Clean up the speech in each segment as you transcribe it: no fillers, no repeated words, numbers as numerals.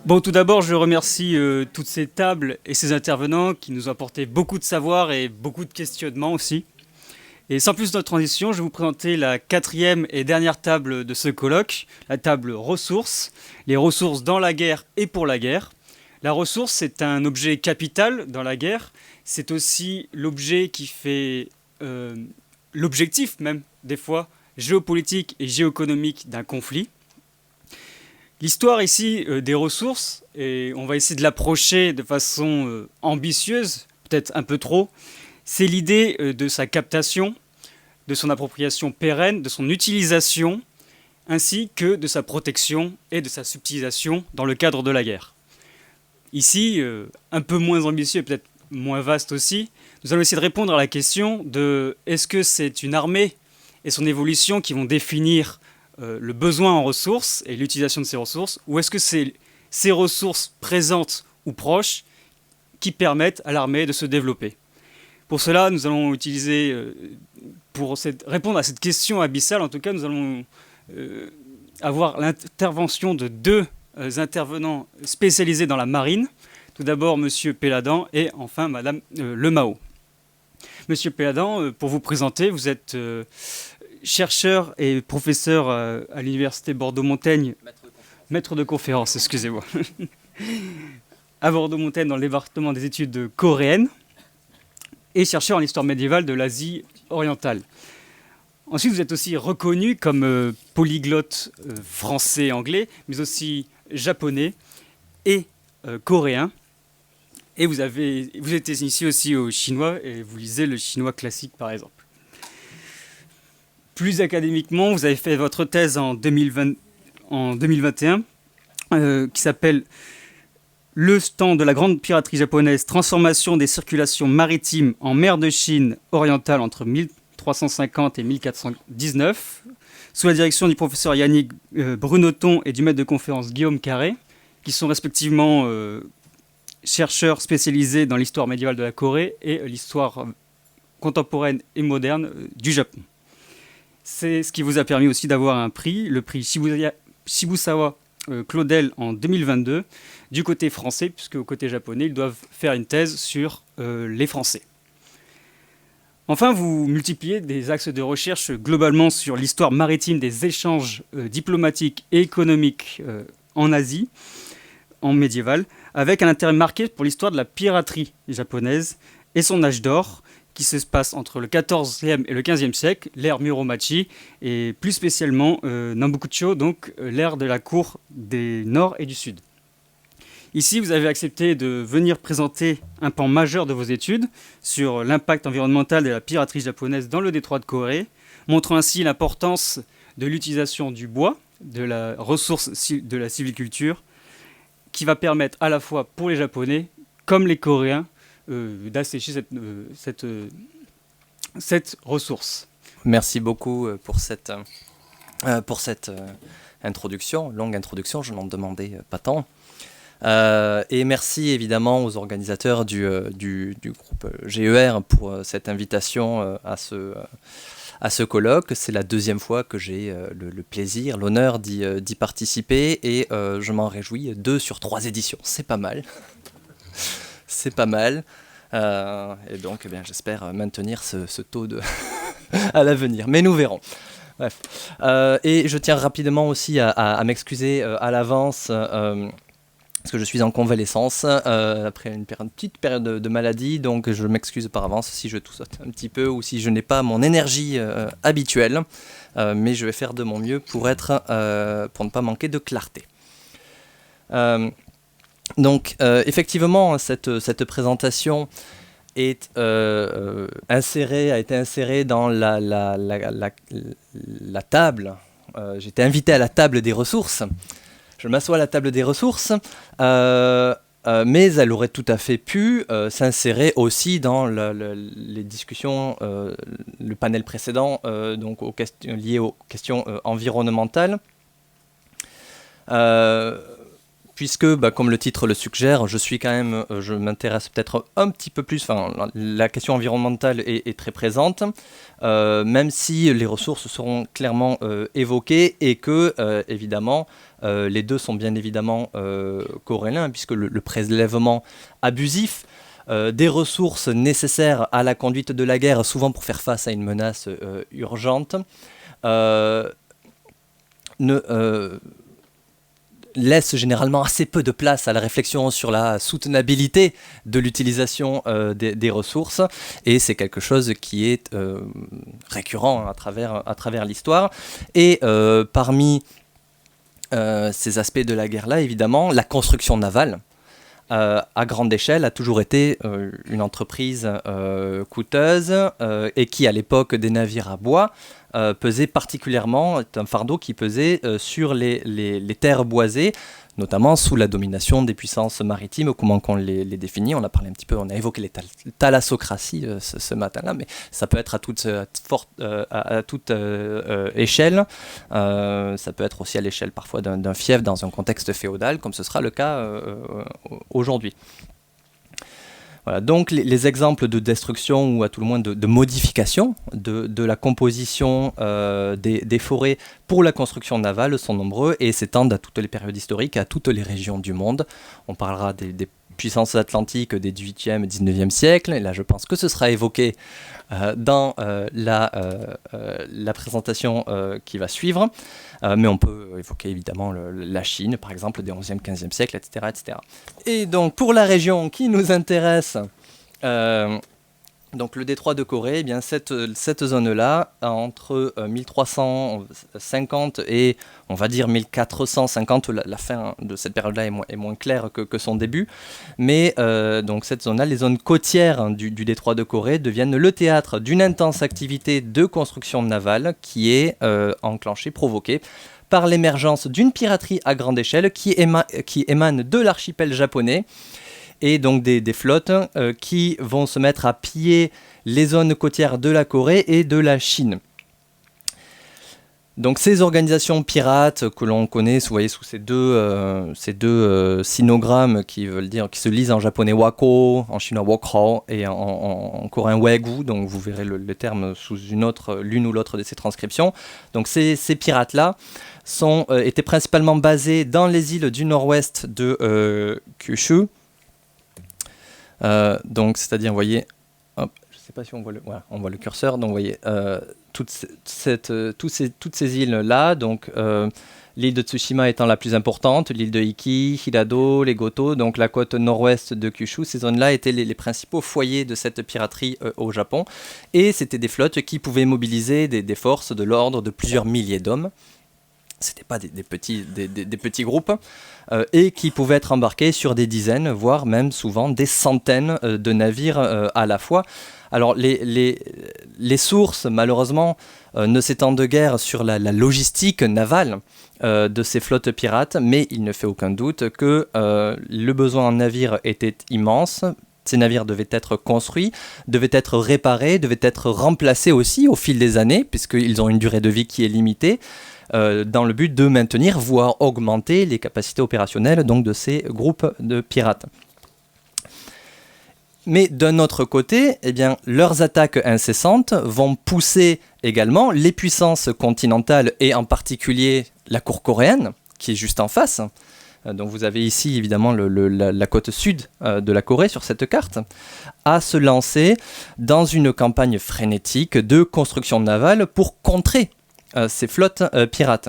Bon, tout d'abord, je remercie toutes ces tables et ces intervenants qui nous ont apporté beaucoup de savoir et beaucoup de questionnements aussi. Et sans plus de transition, je vais vous présenter la quatrième et dernière table de ce colloque, la table ressources, les ressources dans la guerre et pour la guerre. La ressource, c'est un objet capital dans la guerre. C'est aussi l'objet qui fait l'objectif même, des fois, géopolitique et géoéconomique d'un conflit. L'histoire ici des ressources, et on va essayer de l'approcher de façon ambitieuse, peut-être un peu trop, c'est l'idée de sa captation, de son appropriation pérenne, de son utilisation, ainsi que de sa protection et de sa subtilisation dans le cadre de la guerre. Ici, un peu moins ambitieux et peut-être moins vaste aussi, nous allons essayer de répondre à la question de est-ce que c'est une armée et son évolution qui vont définir le besoin en ressources et l'utilisation de ces ressources, ou est-ce que c'est ces ressources présentes ou proches qui permettent à l'armée de se développer. Pour cela, nous allons utiliser, répondre à cette question abyssale, en tout cas, nous allons avoir l'intervention de deux intervenants spécialisés dans la marine. Tout d'abord, Monsieur Péladan et enfin Madame Lemao. Monsieur Péladan, pour vous présenter, vous êtes chercheur et professeur à l'université Bordeaux-Montaigne, maître de conférence, excusez-moi, à Bordeaux-Montaigne dans le département des études coréennes et chercheur en histoire médiévale de l'Asie orientale. Ensuite, vous êtes aussi reconnu comme polyglotte français et anglais, mais aussi japonais et coréen. Et vous êtes initié aussi au chinois et vous lisez le chinois classique par exemple. Plus académiquement, vous avez fait votre thèse en 2021 qui s'appelle « Le temps de la grande piraterie japonaise, transformation des circulations maritimes en mer de Chine orientale entre 1350 et 1419 » sous la direction du professeur Yannick Brunoton et du maître de conférence Guillaume Carré, qui sont respectivement chercheurs spécialisés dans l'histoire médiévale de la Corée et l'histoire contemporaine et moderne du Japon. C'est ce qui vous a permis aussi d'avoir un prix, le prix Shibusawa Claudel en 2022, du côté français, puisque au côté japonais, ils doivent faire une thèse sur les Français. Enfin, vous multipliez des axes de recherche globalement sur l'histoire maritime des échanges diplomatiques et économiques en Asie, en médiéval, avec un intérêt marqué pour l'histoire de la piraterie japonaise et son âge d'or, qui se passe entre le XIVe et le XVe siècle, l'ère Muromachi, et plus spécialement Nambukucho, donc l'ère de la cour des Nord et du Sud. Ici, vous avez accepté de venir présenter un pan majeur de vos études sur l'impact environnemental de la piraterie japonaise dans le détroit de Corée, montrant ainsi l'importance de l'utilisation du bois, de la ressource de la sylviculture, qui va permettre à la fois pour les Japonais comme les Coréens d'assécher cette ressource. Merci beaucoup pour cette introduction, longue introduction, je n'en demandais pas tant. Et merci évidemment aux organisateurs du groupe GER pour cette invitation à ce colloque. C'est la deuxième fois que j'ai le plaisir, l'honneur d'y participer et je m'en réjouis. 2 sur 3 éditions, c'est pas mal. C'est pas mal. Et donc eh bien, j'espère maintenir ce taux à l'avenir. Mais nous verrons. Bref. Et je tiens rapidement aussi à m'excuser à l'avance parce que je suis en convalescence après une petite période de maladie. Donc je m'excuse par avance si je toussote un petit peu ou si je n'ai pas mon énergie habituelle. Mais je vais faire de mon mieux pour ne pas manquer de clarté. Donc, effectivement, cette présentation a été insérée dans la table. J'ai été invité à la table des ressources. Je m'assois à la table des ressources mais elle aurait tout à fait pu s'insérer aussi dans les discussions, le panel précédent, donc lié aux questions environnementales. Puisque, comme le titre le suggère, je m'intéresse peut-être un petit peu plus, la question environnementale est très présente, même si les ressources seront clairement évoquées et que, évidemment, les deux sont bien évidemment corrélés, puisque le prélèvement abusif des ressources nécessaires à la conduite de la guerre, souvent pour faire face à une menace urgente, laisse généralement assez peu de place à la réflexion sur la soutenabilité de l'utilisation des ressources, et c'est quelque chose qui est récurrent à travers l'histoire. Et parmi ces aspects de la guerre-là, évidemment, la construction navale à grande échelle a toujours été une entreprise coûteuse et qui, à l'époque des navires à bois, pesait particulièrement, est un fardeau qui pesait sur les terres boisées, notamment sous la domination des puissances maritimes, comment qu'on les définit. On a parlé un petit peu, on a évoqué les thalassocraties ce matin-là, mais ça peut être à toute échelle. Ça peut être aussi à l'échelle parfois d'un fief dans un contexte féodal, comme ce sera le cas aujourd'hui. Voilà, donc les exemples de destruction ou à tout le moins de modification de la composition des forêts pour la construction navale sont nombreux et s'étendent à toutes les périodes historiques, à toutes les régions du monde. On parlera des puissances atlantiques des 18e et 19e siècles, et là je pense que ce sera évoqué dans la présentation qui va suivre. Mais on peut évoquer évidemment la Chine, par exemple, des 11e, 15e siècles, etc., etc. Et donc, pour la région qui nous intéresse, donc le détroit de Corée, eh bien cette zone-là, entre 1350 et, on va dire, 1450, la fin de cette période-là est moins claire que son début, mais donc cette zone-là, les zones côtières du détroit de Corée deviennent le théâtre d'une intense activité de construction navale qui est enclenchée, provoquée par l'émergence d'une piraterie à grande échelle qui émane de l'archipel japonais, et donc des flottes qui vont se mettre à piller les zones côtières de la Corée et de la Chine. Donc ces organisations pirates que l'on connaît, vous voyez sous ces deux sinogrammes qui se lisent en japonais wako, en chinois wokro et en coréen wegu, donc vous verrez le terme sous l'une ou l'autre de ces transcriptions. Donc ces pirates-là étaient principalement basés dans les îles du nord-ouest de Kyushu. Donc c'est-à-dire, vous voyez, hop, je ne sais pas si on voit on voit le curseur, donc vous voyez toutes ces îles-là, donc l'île de Tsushima étant la plus importante, l'île de Iki, Hirado, les Goto, donc la côte nord-ouest de Kyushu, ces zones-là étaient les principaux foyers de cette piraterie au Japon, et c'était des flottes qui pouvaient mobiliser des forces de l'ordre de plusieurs milliers d'hommes. C'était pas des petits groupes, et qui pouvaient être embarqués sur des dizaines, voire même souvent des centaines de navires à la fois. Alors les sources, malheureusement, ne s'étendent guère sur la logistique navale de ces flottes pirates, mais il ne fait aucun doute que le besoin en navires était immense. Ces navires devaient être construits, devaient être réparés, devaient être remplacés aussi au fil des années, puisqu'ils ont une durée de vie qui est limitée, dans le but de maintenir, voire augmenter les capacités opérationnelles donc, de ces groupes de pirates. Mais d'un autre côté, eh bien, leurs attaques incessantes vont pousser également les puissances continentales, et en particulier la cour coréenne, qui est juste en face. Donc vous avez ici évidemment la côte sud de la Corée sur cette carte, à se lancer dans une campagne frénétique de construction navale pour contrer ces flottes pirates.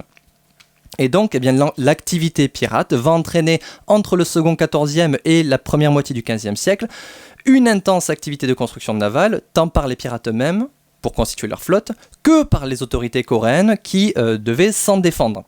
Et donc eh bien, l'activité pirate va entraîner entre le second 14e et la première moitié du 15e siècle une intense activité de construction navale, tant par les pirates eux-mêmes pour constituer leur flotte, que par les autorités coréennes qui devaient s'en défendre.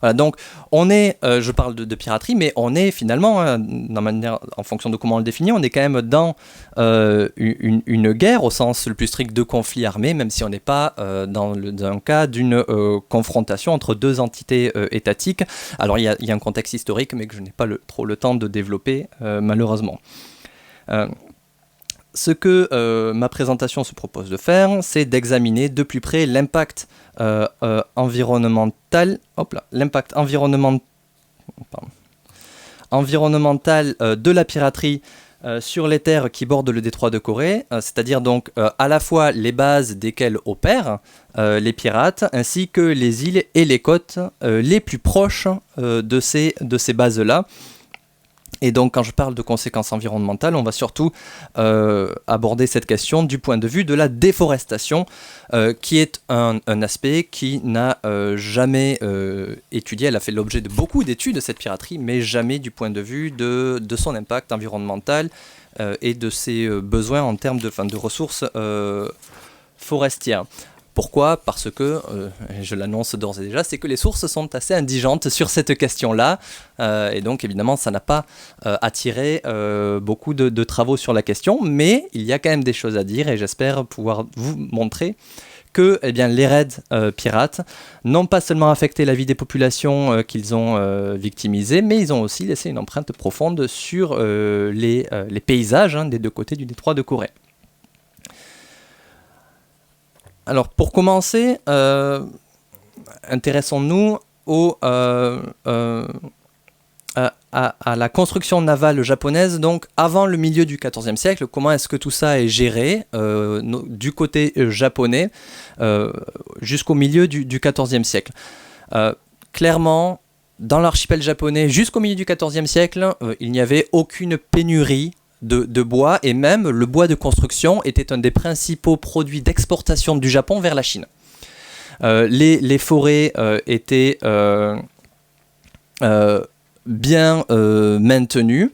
Voilà, donc on est, je parle de piraterie, mais on est finalement, en fonction de comment on le définit, on est quand même dans une guerre au sens le plus strict de conflit armé, même si on n'est pas dans un cas d'une confrontation entre deux entités étatiques. Alors il y a un contexte historique, mais que je n'ai pas trop le temps de développer, malheureusement. Ce que ma présentation se propose de faire, c'est d'examiner de plus près l'impact environnemental de la piraterie sur les terres qui bordent le détroit de Corée, c'est-à-dire donc à la fois les bases desquelles opèrent les pirates, ainsi que les îles et les côtes les plus proches de ces bases-là. Et donc, quand je parle de conséquences environnementales, on va surtout aborder cette question du point de vue de la déforestation, qui est un aspect qui n'a jamais étudié. Elle a fait l'objet de beaucoup d'études, cette piraterie, mais jamais du point de vue de son impact environnemental et de ses besoins en termes de ressources forestières. Pourquoi ? Parce que, je l'annonce d'ores et déjà, c'est que les sources sont assez indigentes sur cette question-là. Et donc, évidemment, ça n'a pas attiré beaucoup de travaux sur la question. Mais il y a quand même des choses à dire et j'espère pouvoir vous montrer que les raids pirates n'ont pas seulement affecté la vie des populations qu'ils ont victimisées, mais ils ont aussi laissé une empreinte profonde sur les paysages des deux côtés du détroit de Corée. Alors, pour commencer, intéressons-nous à la construction navale japonaise, donc avant le milieu du XIVe siècle. Comment est-ce que tout ça est géré du côté japonais jusqu'au milieu du XIVe siècle. Clairement, dans l'archipel japonais, jusqu'au milieu du XIVe siècle, il n'y avait aucune pénurie de bois, et même le bois de construction était un des principaux produits d'exportation du Japon vers la Chine. Les forêts étaient bien maintenues.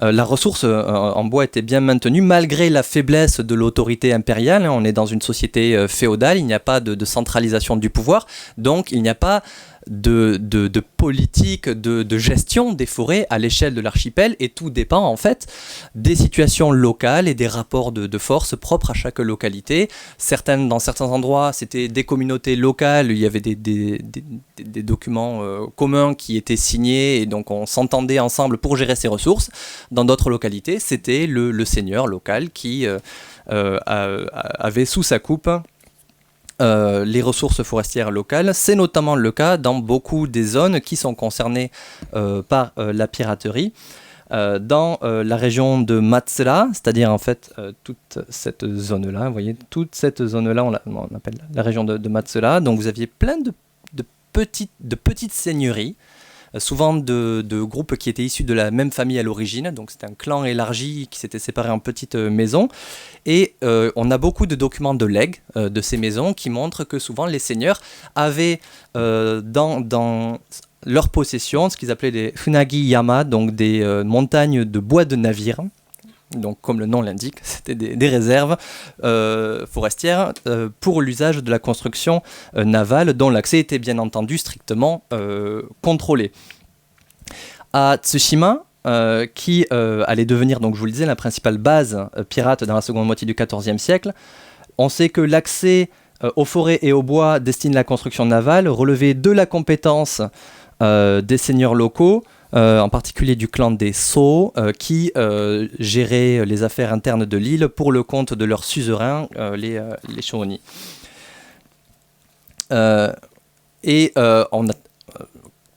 La ressource en bois était bien maintenue malgré la faiblesse de l'autorité impériale. On est dans une société féodale, il n'y a pas de centralisation du pouvoir, donc il n'y a pas de politique de gestion des forêts à l'échelle de l'archipel, et tout dépend en fait des situations locales et des rapports de force propres à chaque localité. Dans certains endroits, c'était des communautés locales, il y avait des documents communs qui étaient signés et donc on s'entendait ensemble pour gérer ces ressources. Dans d'autres localités, c'était le seigneur local qui avait sous sa coupe les ressources forestières locales. C'est notamment le cas dans beaucoup des zones qui sont concernées par la piraterie. Dans la région de Matsura, c'est-à-dire en fait toute cette zone-là, vous voyez, toute cette zone-là, on appelle la région de Matsura. Donc vous aviez plein de petites seigneuries, souvent de groupes qui étaient issus de la même famille à l'origine, donc c'était un clan élargi qui s'était séparé en petites maisons, et on a beaucoup de documents de legs de ces maisons qui montrent que souvent les seigneurs avaient dans leur possession ce qu'ils appelaient des funagi yama, donc des montagnes de bois de navire. Donc, comme le nom l'indique, c'était des réserves forestières pour l'usage de la construction navale, dont l'accès était bien entendu strictement contrôlé. À Tsushima, qui allait devenir, donc je vous le disais, la principale base pirate dans la seconde moitié du XIVe siècle, on sait que l'accès aux forêts et aux bois destiné à la construction navale relevait de la compétence des seigneurs locaux, en particulier du clan des Sō, qui géraient les affaires internes de l'île pour le compte de leurs suzerains, les Shōni. On a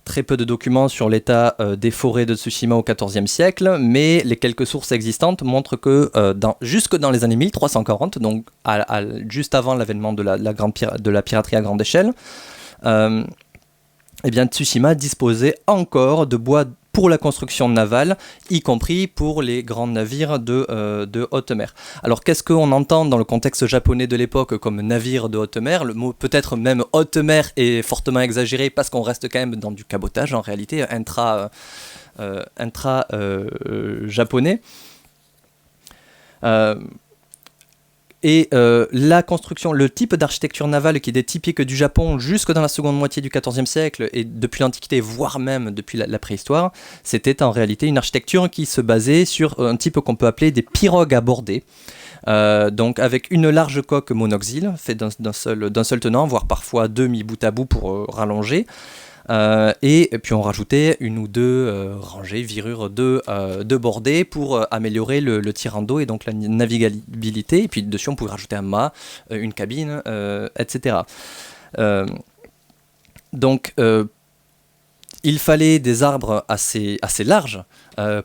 très peu de documents sur l'état des forêts de Tsushima au XIVe siècle, mais les quelques sources existantes montrent que jusque dans les années 1340, donc juste avant l'avènement de la piraterie à grande échelle, Tsushima disposait encore de bois pour la construction navale, y compris pour les grands navires de haute mer. Alors qu'est-ce qu'on entend dans le contexte japonais de l'époque comme navire de haute mer ? Le mot peut-être même haute mer est fortement exagéré parce qu'on reste quand même dans du cabotage en réalité, intra-japonais. Et la construction, le type d'architecture navale qui était typique du Japon jusque dans la seconde moitié du XIVe siècle et depuis l'Antiquité, voire même depuis la préhistoire, c'était en réalité une architecture qui se basait sur un type qu'on peut appeler des pirogues à bordées. Donc avec une large coque monoxyle, faite d'un seul tenant, voire parfois deux mis bout à bout pour rallonger. Et puis on rajoutait une ou deux rangées, virures de bordées pour améliorer le tirant d'eau et donc la navigabilité. Et puis dessus on pouvait rajouter un mât, une cabine, etc. Donc il fallait des arbres assez larges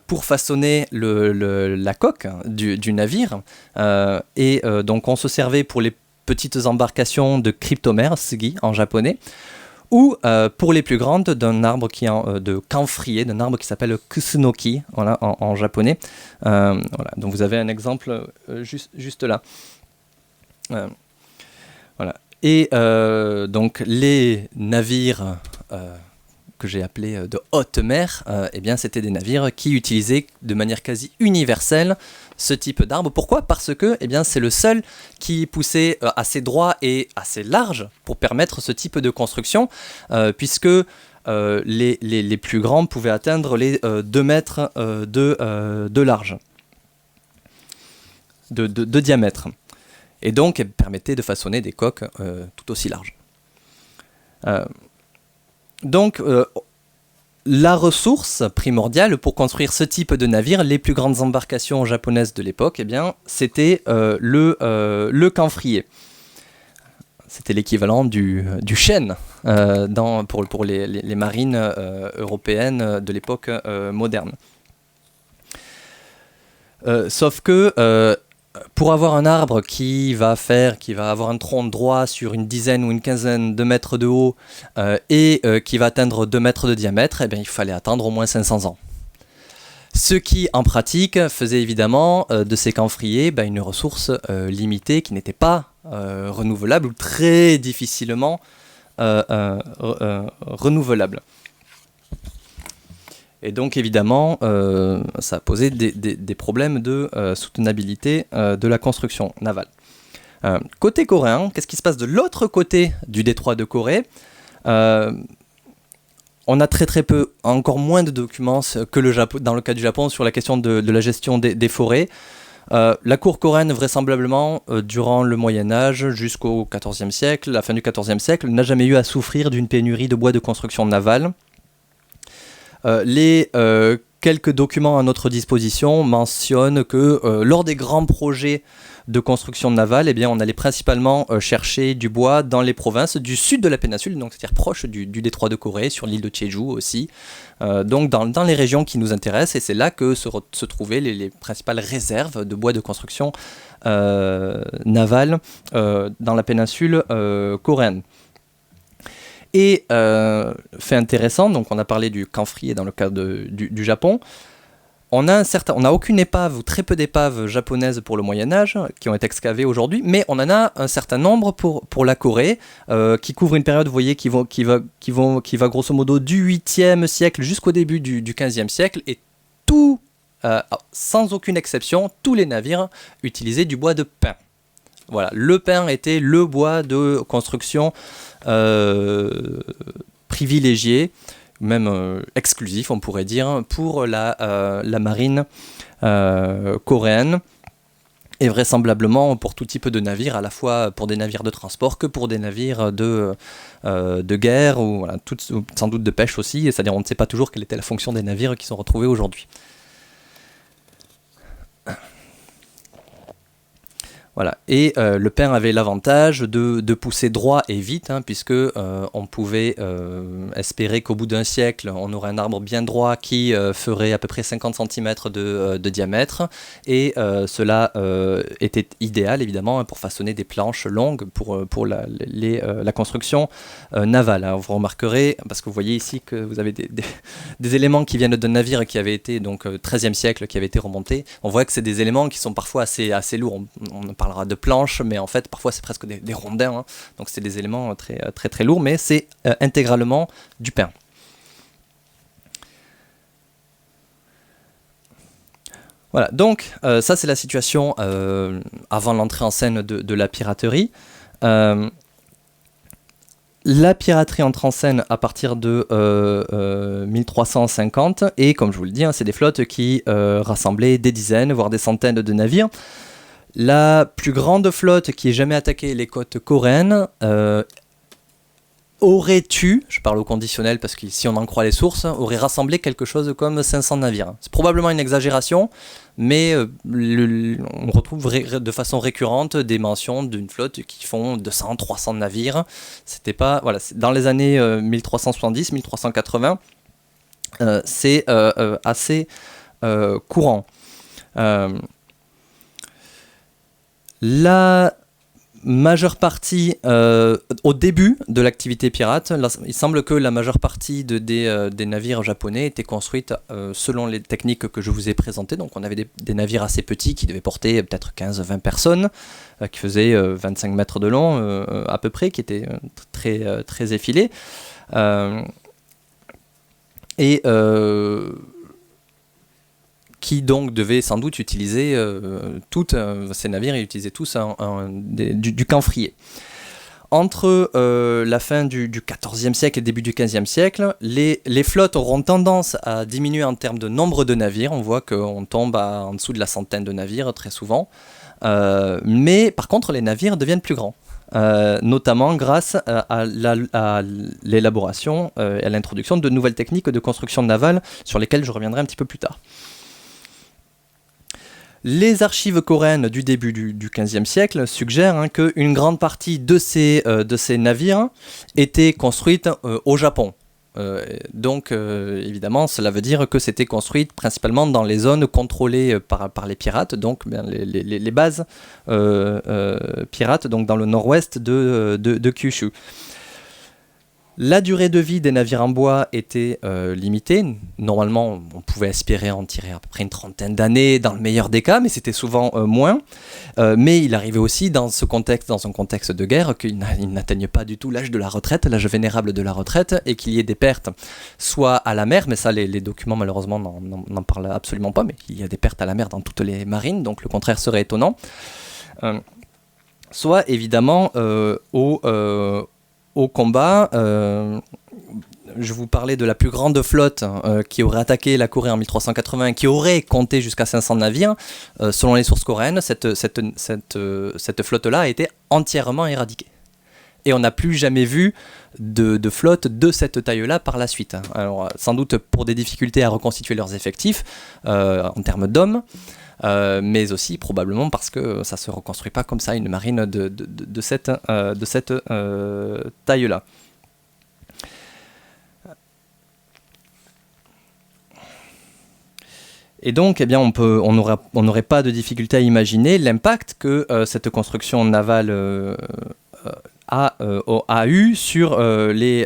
pour façonner la coque du navire. Donc on se servait pour les petites embarcations de cryptomères, sugi en japonais, ou pour les plus grandes d'un arbre de camphrier, d'un arbre qui s'appelle kusunoki, voilà, en japonais. Voilà. Donc vous avez un exemple juste là. Voilà. Et donc les navires que j'ai appelés de haute mer, eh bien c'était des navires qui utilisaient de manière quasi universelle ce type d'arbre. Pourquoi ? Parce que eh bien, c'est le seul qui poussait assez droit et assez large pour permettre ce type de construction, puisque les plus grands pouvaient atteindre les 2 mètres de large, de diamètre. Et donc, elle permettait de façonner des coques tout aussi larges. Donc, la ressource primordiale pour construire ce type de navire, les plus grandes embarcations japonaises de l'époque, eh bien, c'était le camphrier. C'était l'équivalent du chêne pour les marines européennes de l'époque moderne. Sauf que pour avoir un arbre qui va avoir un tronc droit sur une dizaine ou une quinzaine de mètres de haut et qui va atteindre 2 mètres de diamètre, eh bien, il fallait attendre au moins 500 ans. Ce qui, en pratique, faisait évidemment de ces camphriers une ressource limitée qui n'était pas renouvelable ou très difficilement renouvelable. Et donc évidemment, ça a posé des problèmes de soutenabilité de la construction navale. Côté coréen, qu'est-ce qui se passe de l'autre côté du détroit de Corée ? On a très peu, encore moins de documents que dans le cas du Japon sur la question de la gestion des forêts. La cour coréenne, vraisemblablement, durant le Moyen-Âge jusqu'au XIVe siècle, la fin du XIVe siècle, n'a jamais eu à souffrir d'une pénurie de bois de construction navale. Les quelques documents à notre disposition mentionnent que lors des grands projets de construction navale, eh bien, on allait principalement chercher du bois dans les provinces du sud de la péninsule, donc c'est-à-dire proche du détroit de Corée, sur l'île de Jeju aussi, donc dans les régions qui nous intéressent, et c'est là que se trouvaient les principales réserves de bois de construction navale dans la péninsule coréenne. Et fait intéressant, donc on a parlé du camphrier dans le cas du Japon. On n'a aucune épave ou très peu d'épaves japonaises pour le Moyen-Âge qui ont été excavées aujourd'hui, mais on en a un certain nombre pour la Corée qui couvre une période, vous voyez, qui va grosso modo du 8e siècle jusqu'au début du 15e siècle, et tout, sans aucune exception, tous les navires utilisaient du bois de pin. Voilà, le pin était le bois de construction privilégié, même exclusif on pourrait dire, pour la marine coréenne, et vraisemblablement pour tout type de navire, à la fois pour des navires de transport que pour des navires de guerre, ou voilà, sans doute de pêche aussi, c'est-à-dire on ne sait pas toujours quelle était la fonction des navires qui sont retrouvés aujourd'hui. Voilà. Et le pin avait l'avantage de pousser droit et vite, puisque on pouvait espérer qu'au bout d'un siècle, on aurait un arbre bien droit qui ferait à peu près 50 cm de diamètre, et cela était idéal évidemment pour façonner des planches longues pour la construction navale. Alors, vous remarquerez, parce que vous voyez ici que vous avez des éléments qui viennent d'un navire qui avait été, donc 13e siècle, qui avait été remonté. On voit que c'est des éléments qui sont parfois assez lourds. On parlera de planches, mais en fait parfois c'est presque des rondins, donc c'est des éléments très lourds, mais c'est intégralement du pin. Voilà, donc ça c'est la situation avant l'entrée en scène de la piraterie. La piraterie entre en scène à partir de 1350 et comme je vous le dis, c'est des flottes qui rassemblaient des dizaines, voire des centaines de navires. La plus grande flotte qui ait jamais attaqué les côtes coréennes aurait eu, je parle au conditionnel parce que si on en croit les sources, aurait rassemblé quelque chose comme 500 navires. C'est probablement une exagération, mais on retrouve de façon récurrente des mentions d'une flotte qui font 200, 300 navires. C'était pas, voilà, dans les années 1370, 1380, c'est assez courant. La majeure partie, au début de l'activité pirate, il semble que la majeure partie des navires japonais étaient construites selon les techniques que je vous ai présentées. Donc on avait des navires assez petits qui devaient porter peut-être 15-20 personnes, qui faisaient 25 mètres de long à peu près, qui étaient très effilés. Qui donc devaient sans doute utiliser ces navires, ils utilisaient tous du camphrier. Entre la fin du XIVe siècle et le début du XVe siècle, les flottes auront tendance à diminuer en termes de nombre de navires. On voit qu'on tombe en dessous de la centaine de navires très souvent. Mais par contre, les navires deviennent plus grands. Notamment grâce à l'élaboration et à l'introduction de nouvelles techniques de construction navale sur lesquelles je reviendrai un petit peu plus tard. Les archives coréennes du début du XVe siècle suggèrent qu'une grande partie de ces navires étaient construites au Japon. Donc évidemment, cela veut dire que c'était construit principalement dans les zones contrôlées par les pirates, donc les bases pirates, donc dans le nord-ouest de Kyushu. La durée de vie des navires en bois était limitée. Normalement, on pouvait espérer en tirer à peu près une trentaine d'années dans le meilleur des cas, mais c'était souvent moins. Mais il arrivait aussi dans un contexte de guerre, qu'ils n'atteignent pas du tout l'âge de la retraite, l'âge vénérable de la retraite, et qu'il y ait des pertes, soit à la mer, mais ça les documents malheureusement n'en parlent absolument pas, mais il y a des pertes à la mer dans toutes les marines, donc le contraire serait étonnant. Soit évidemment au combat, je vous parlais de la plus grande flotte qui aurait attaqué la Corée en 1380 et qui aurait compté jusqu'à 500 navires. Selon les sources coréennes, cette flotte-là a été entièrement éradiquée. Et on n'a plus jamais vu de flotte de cette taille-là par la suite. Alors, sans doute pour des difficultés à reconstituer leurs effectifs en termes d'hommes, mais aussi probablement parce que ça ne se reconstruit pas comme ça, une marine de cette taille-là. Et donc, eh bien, on n'aurait pas de difficulté à imaginer l'impact que cette construction navale a eu sur les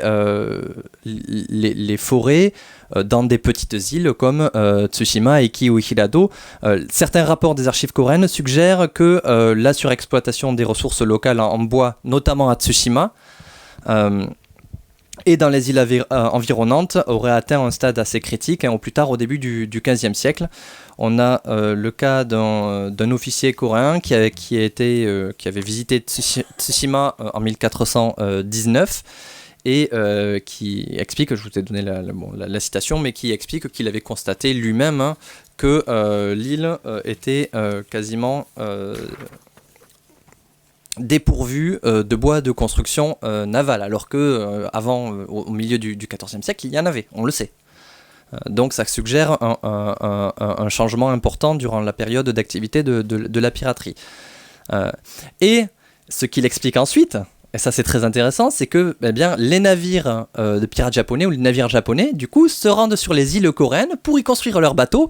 forêts dans des petites îles comme Tsushima et Kiyohirado. Certains rapports des archives coréennes suggèrent que la surexploitation des ressources locales en bois, notamment à Tsushima, et dans les îles environnantes, aurait atteint un stade assez critique, au plus tard au début du XVe siècle. On a le cas d'un officier coréen qui avait visité Tsushima en 1419 et qui explique, je vous ai donné la citation, mais qui explique qu'il avait constaté lui-même que l'île était quasiment dépourvu de bois de construction navale, alors que avant, au milieu du XIVe siècle, il y en avait, on le sait. Donc ça suggère un changement important durant la période d'activité de la piraterie. Et ce qu'il explique ensuite, et ça c'est très intéressant, c'est que les navires de pirates japonais ou les navires japonais, du coup, se rendent sur les îles coréennes pour y construire leurs bateaux,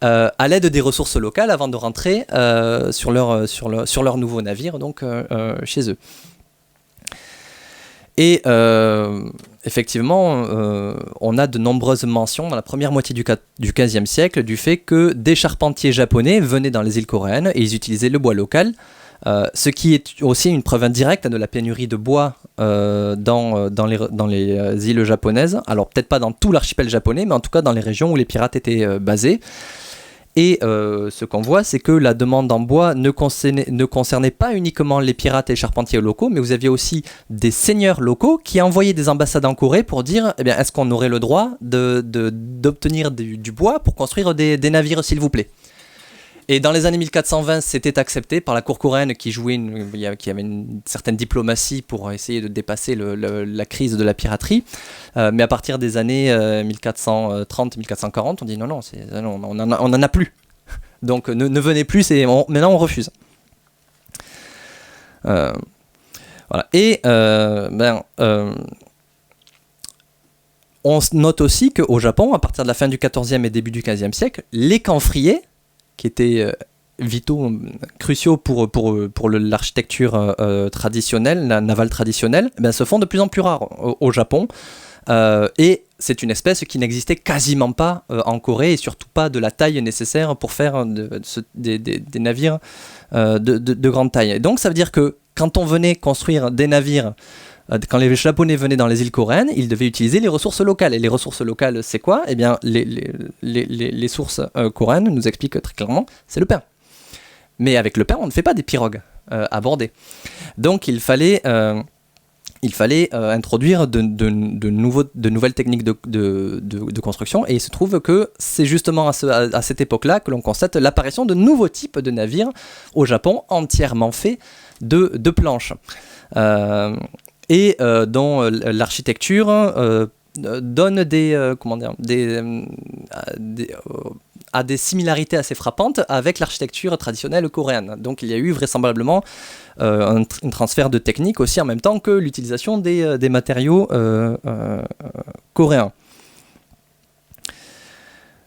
à l'aide des ressources locales avant de rentrer sur leur nouveau navire, donc chez eux. Et effectivement, on a de nombreuses mentions dans la première moitié du XVe siècle du fait que des charpentiers japonais venaient dans les îles coréennes et ils utilisaient le bois local, ce qui est aussi une preuve indirecte de la pénurie de bois dans les îles japonaises. Alors peut-être pas dans tout l'archipel japonais, mais en tout cas dans les régions où les pirates étaient basés. Et ce qu'on voit, c'est que la demande en bois ne concernait pas uniquement les pirates et les charpentiers locaux, mais vous aviez aussi des seigneurs locaux qui envoyaient des ambassades en Corée pour dire eh bien, est-ce qu'on aurait le droit d'obtenir du bois pour construire des navires, s'il vous plaît. Et dans les années 1420, c'était accepté par la cour coréenne qui avait une certaine diplomatie pour essayer de dépasser la crise de la piraterie. Mais à partir des années 1430-1440, on dit non, on n'en a plus. Donc ne venez plus, maintenant on refuse. Voilà. Et on note aussi qu'au Japon, à partir de la fin du XIVe et début du XVe siècle, les camphriers, qui étaient vitaux, cruciaux pour l'architecture traditionnelle, la navale traditionnelle, se font de plus en plus rares au Japon. Et c'est une espèce qui n'existait quasiment pas en Corée, et surtout pas de la taille nécessaire pour faire des navires de grande taille. Et donc ça veut dire que quand on venait construire des navires, quand les Japonais venaient dans les îles coréennes, ils devaient utiliser les ressources locales. Et les ressources locales, c'est quoi ? Eh bien, les sources coréennes nous expliquent très clairement, c'est le pain. Mais avec le pain, on ne fait pas des pirogues à border. Donc, il fallait introduire de nouvelles techniques de construction. Et il se trouve que c'est justement à cette époque-là que l'on constate l'apparition de nouveaux types de navires au Japon, entièrement faits de planches. Et dont l'architecture donne a des similarités assez frappantes avec l'architecture traditionnelle coréenne. Donc il y a eu vraisemblablement un transfert de technique aussi en même temps que l'utilisation des matériaux coréens.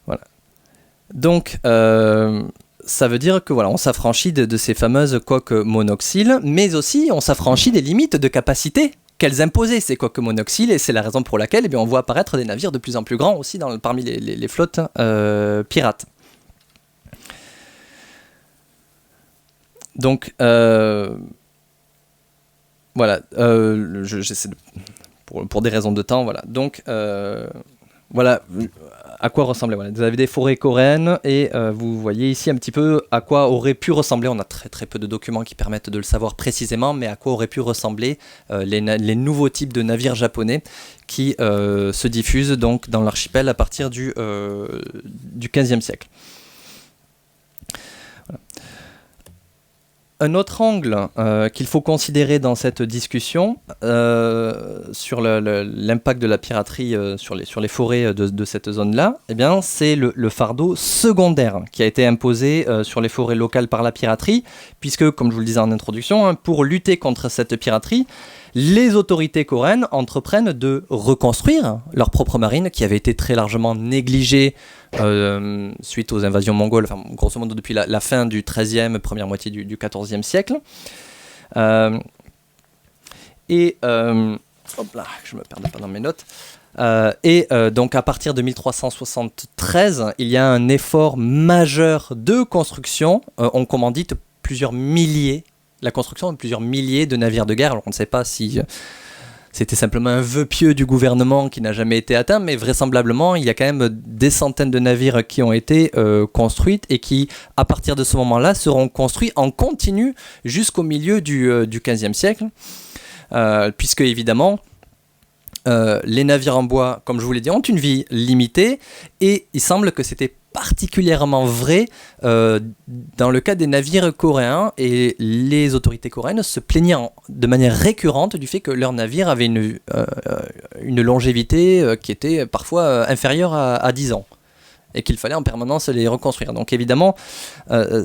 Voilà. Donc ça veut dire que voilà, on s'affranchit de ces fameuses coques monoxyles, mais aussi on s'affranchit des limites de capacité qu'elles imposaient, ces coques monoxyles, et c'est la raison pour laquelle on voit apparaître des navires de plus en plus grands aussi parmi les flottes pirates. Donc voilà, j'essaie pour des raisons de temps, voilà. Donc voilà à quoi ressemblait. Voilà. Vous avez des forêts coréennes et vous voyez ici un petit peu à quoi aurait pu ressembler. On a très très peu de documents qui permettent de le savoir précisément, mais à quoi auraient pu ressembler les nouveaux types de navires japonais qui se diffusent donc dans l'archipel à partir du XVe siècle. Voilà. Un autre angle qu'il faut considérer dans cette discussion sur l'impact de la piraterie sur les forêts de cette zone-là, eh bien, c'est le fardeau secondaire qui a été imposé sur les forêts locales par la piraterie, puisque, comme je vous le disais en introduction, pour lutter contre cette piraterie, les autorités coréennes entreprennent de reconstruire leur propre marine qui avait été très largement négligée suite aux invasions mongoles, enfin, grosso modo depuis la fin du XIIIe, première moitié du XIVe siècle. Hop là, que je ne me perde pas dans mes notes. Donc à partir de 1373, il y a un effort majeur de construction. On commandite la construction de plusieurs milliers de navires de guerre. Alors on ne sait pas si c'était simplement un vœu pieux du gouvernement qui n'a jamais été atteint, mais vraisemblablement il y a quand même des centaines de navires qui ont été construits et qui, à partir de ce moment-là, seront construits en continu jusqu'au milieu du XVe siècle, puisque évidemment les navires en bois, comme je vous l'ai dit, ont une vie limitée, et il semble que c'était particulièrement vrai dans le cas des navires coréens, et les autorités coréennes se plaignaient de manière récurrente du fait que leurs navires avaient une longévité qui était parfois inférieure à 10 ans. Et qu'il fallait en permanence les reconstruire. Donc évidemment,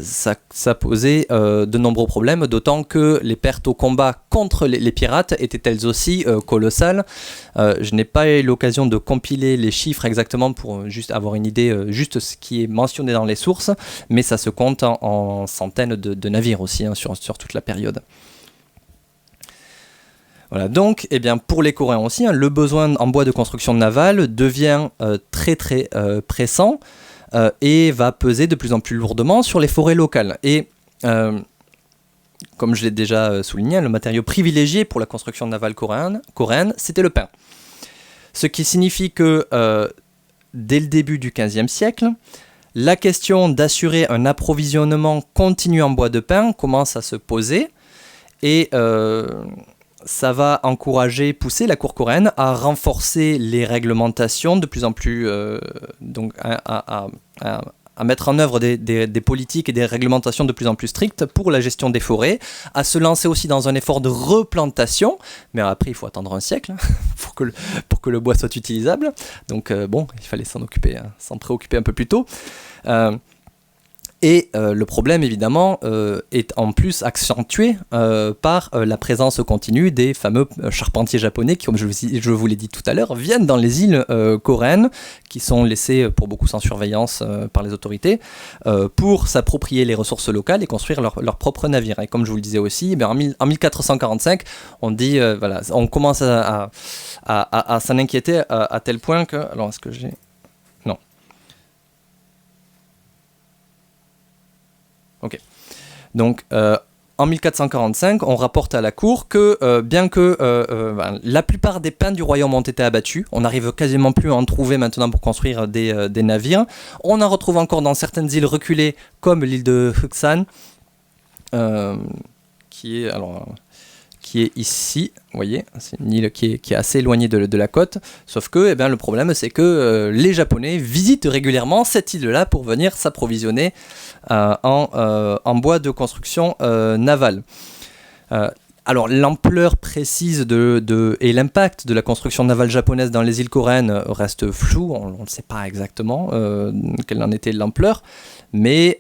ça posait de nombreux problèmes, d'autant que les pertes au combat contre les pirates étaient elles aussi colossales. Je n'ai pas eu l'occasion de compiler les chiffres exactement pour juste avoir une idée, juste ce qui est mentionné dans les sources, mais ça se compte en centaines de navires aussi sur toute la période. Voilà, donc pour les Coréens aussi, le besoin en bois de construction navale devient très très pressant et va peser de plus en plus lourdement sur les forêts locales. Et comme je l'ai déjà souligné, le matériau privilégié pour la construction navale coréenne, c'était le pin. Ce qui signifie que dès le début du XVe siècle, la question d'assurer un approvisionnement continu en bois de pin commence à se poser et ça va encourager, pousser la Cour coréenne à renforcer les réglementations de plus en plus, donc à mettre en œuvre des politiques et des réglementations de plus en plus strictes pour la gestion des forêts, à se lancer aussi dans un effort de replantation, mais après il faut attendre un siècle pour que le bois soit utilisable, donc bon, il fallait s'en préoccuper un peu plus tôt. Et le problème, évidemment, est en plus accentué par la présence continue des fameux charpentiers japonais qui, comme je vous l'ai dit tout à l'heure, viennent dans les îles coréennes, qui sont laissées pour beaucoup sans surveillance par les autorités, pour s'approprier les ressources locales et construire leur propre navire. Et comme je vous le disais aussi, en 1445, on dit, voilà, on commence à s'en inquiéter à tel point que... Alors, est-ce que j'ai... Non. Ok. Donc, en 1445, on rapporte à la Cour que bien que la plupart des pins du royaume ont été abattus, on n'arrive quasiment plus à en trouver maintenant pour construire des navires. On en retrouve encore dans certaines îles reculées, comme l'île de Huksan, qui est ici, vous voyez, c'est une île qui est assez éloignée de la côte, sauf que le problème c'est que les Japonais visitent régulièrement cette île-là pour venir s'approvisionner en bois de construction navale. Alors l'ampleur précise et l'impact de la construction navale japonaise dans les îles coréennes reste flou, on ne sait pas exactement quelle en était l'ampleur, mais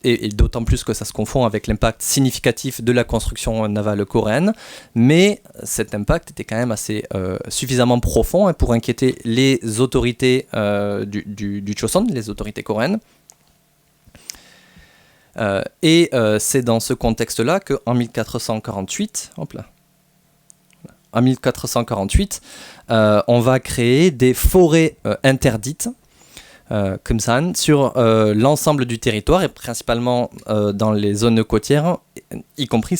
et d'autant plus que ça se confond avec l'impact significatif de la construction navale coréenne, mais cet impact était quand même assez suffisamment profond pour inquiéter les autorités du Choson, les autorités coréennes. C'est dans ce contexte-là qu'en 1448, on va créer des forêts interdites, Kumsan, sur l'ensemble du territoire et principalement dans les zones côtières, y compris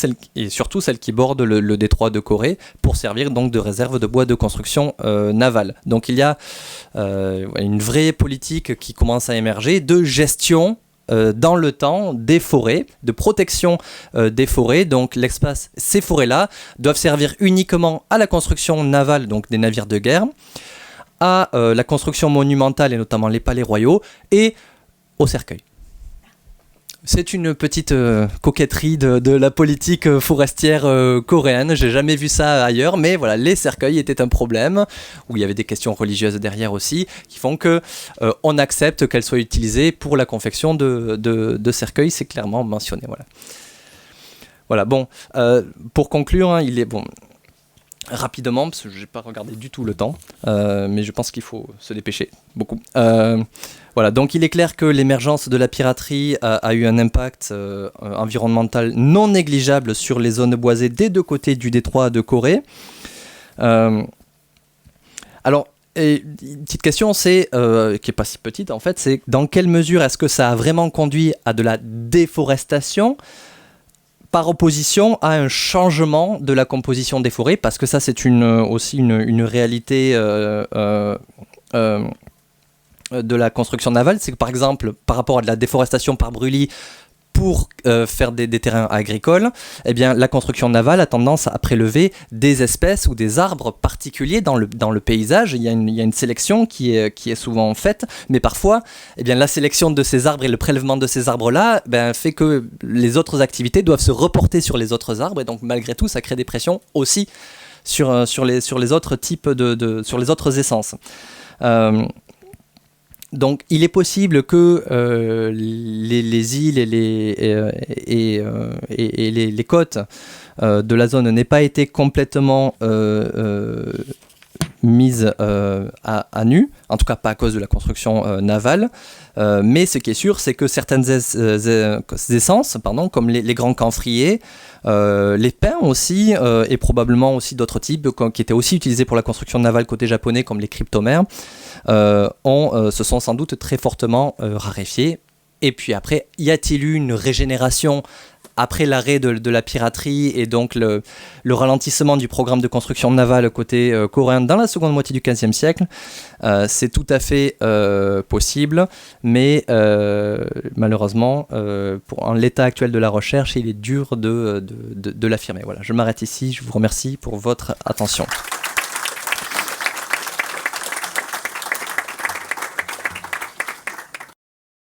surtout celles qui bordent le détroit de Corée, pour servir donc de réserve de bois de construction navale. Donc il y a une vraie politique qui commence à émerger de gestion dans le temps des forêts, de protection des forêts. Donc ces forêts-là doivent servir uniquement à la construction navale, donc des navires de guerre, à la construction monumentale et notamment les palais royaux et au cercueil. C'est une petite coquetterie de la politique forestière coréenne. J'ai jamais vu ça ailleurs, mais voilà, les cercueils étaient un problème, où il y avait des questions religieuses derrière aussi, qui font que on accepte qu'elles soient utilisées pour la confection de cercueils. C'est clairement mentionné. Voilà. Bon, pour conclure, il est bon. Rapidement, parce que je n'ai pas regardé du tout le temps, mais je pense qu'il faut se dépêcher beaucoup. Voilà, donc il est clair que l'émergence de la piraterie a eu un impact environnemental non négligeable sur les zones boisées des deux côtés du détroit de Corée. Alors, une petite question, qui n'est pas si petite en fait, c'est dans quelle mesure est-ce que ça a vraiment conduit à de la déforestation par opposition à un changement de la composition des forêts, parce que ça c'est aussi une réalité de la construction navale, c'est que par exemple par rapport à de la déforestation par brûlis pour faire des terrains agricoles, eh bien, la construction navale a tendance à prélever des espèces ou des arbres particuliers dans le paysage. Il y a une sélection qui est souvent faite, mais parfois, eh bien, la sélection de ces arbres et le prélèvement de ces arbres-là fait que les autres activités doivent se reporter sur les autres arbres, et donc malgré tout, ça crée des pressions aussi sur les autres types sur les autres essences. Donc, il est possible que les îles et les côtes de la zone n'aient pas été complètement mises à nu, en tout cas pas à cause de la construction navale, mais ce qui est sûr, c'est que certaines essences, comme les grands camphriers, les pins aussi, et probablement aussi d'autres types qui étaient aussi utilisés pour la construction navale côté japonais, comme les cryptomères, se sont sans doute très fortement raréfiés. Et puis après, y a-t-il eu une régénération après l'arrêt de la piraterie et donc le ralentissement du programme de construction navale côté coréen dans la seconde moitié du XVe siècle, c'est tout à fait possible, mais malheureusement, en l'état actuel de la recherche, il est dur de l'affirmer. Voilà, je m'arrête ici, je vous remercie pour votre attention.